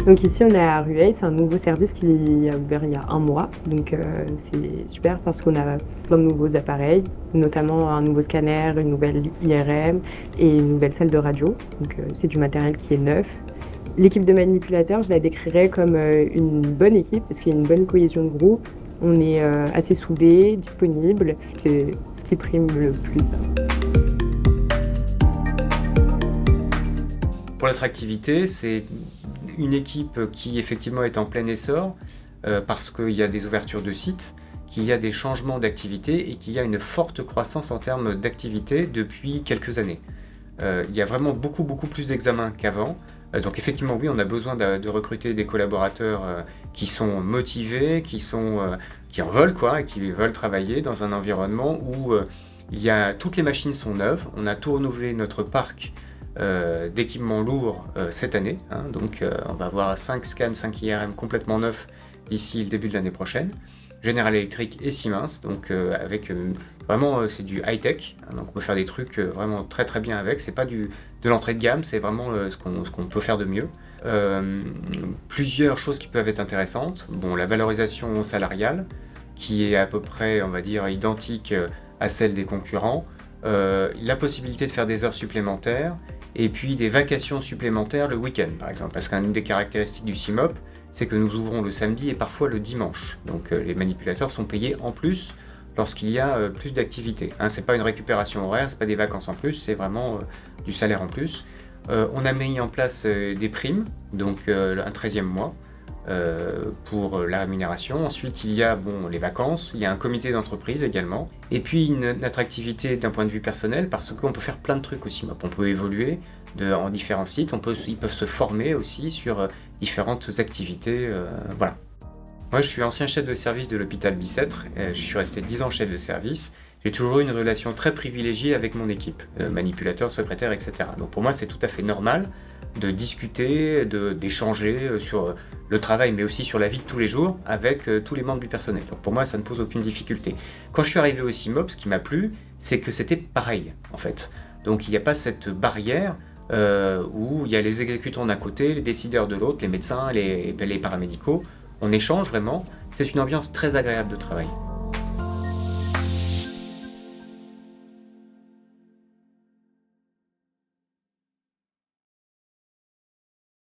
Donc ici, on est à Rueil, c'est un nouveau service qui a ouvert il y a un mois. Donc c'est super parce qu'on a plein de nouveaux appareils, notamment un nouveau scanner, une nouvelle IRM et une nouvelle salle de radio. Donc c'est du matériel qui est neuf. L'équipe de manipulateurs, je la décrirais comme une bonne équipe parce qu'il y a une bonne cohésion de groupe. On est assez soudés, disponibles. C'est ce qui prime le plus. Pour l'attractivité, c'est une équipe qui effectivement est en plein essor parce qu'il y a des ouvertures de sites, qu'il y a des changements d'activité et qu'il y a une forte croissance en termes d'activité depuis quelques années. Il y a vraiment beaucoup plus d'examens qu'avant. Donc effectivement, oui, on a besoin de recruter des collaborateurs qui sont motivés, qui en veulent quoi, et qui veulent travailler dans un environnement où toutes les machines sont neuves. On a tout renouvelé notre parc d'équipements lourds cette année. Donc on va avoir 5 scans, 5 IRM complètement neufs d'ici le début de l'année prochaine. General Electric et Siemens, donc avec vraiment c'est du high-tech, donc on peut faire des trucs vraiment très bien avec, c'est pas de l'entrée de gamme, c'est vraiment ce qu'on peut faire de mieux. Plusieurs choses qui peuvent être intéressantes, la valorisation salariale, qui est à peu près, on va dire, identique à celle des concurrents, la possibilité de faire des heures supplémentaires, et puis des vacations supplémentaires le week-end par exemple, parce qu'une des caractéristiques du CIMOP, c'est que nous ouvrons le samedi et parfois le dimanche. Donc les manipulateurs sont payés en plus lorsqu'il y a plus d'activité. C'est pas une récupération horaire, c'est pas des vacances en plus, c'est vraiment du salaire en plus. On a mis en place des primes, donc un 13e mois pour la rémunération. Ensuite, il y a les vacances, il y a un comité d'entreprise également. Et puis une attractivité d'un point de vue personnel, parce qu'on peut faire plein de trucs aussi. On peut évoluer en différents sites, ils peuvent se former aussi sur différentes activités. Voilà. Moi, je suis ancien chef de service de l'hôpital Bicêtre. Je suis resté 10 ans chef de service. J'ai toujours eu une relation très privilégiée avec mon équipe, manipulateur, secrétaire, etc. Donc pour moi, c'est tout à fait normal de discuter, d'échanger sur le travail, mais aussi sur la vie de tous les jours avec tous les membres du personnel. Donc pour moi, ça ne pose aucune difficulté. Quand je suis arrivé au CIMOP, ce qui m'a plu, c'est que c'était pareil, en fait. Donc il n'y a pas cette barrière où il y a les exécutants d'un côté, les décideurs de l'autre, les médecins, les paramédicaux. On échange vraiment. C'est une ambiance très agréable de travail.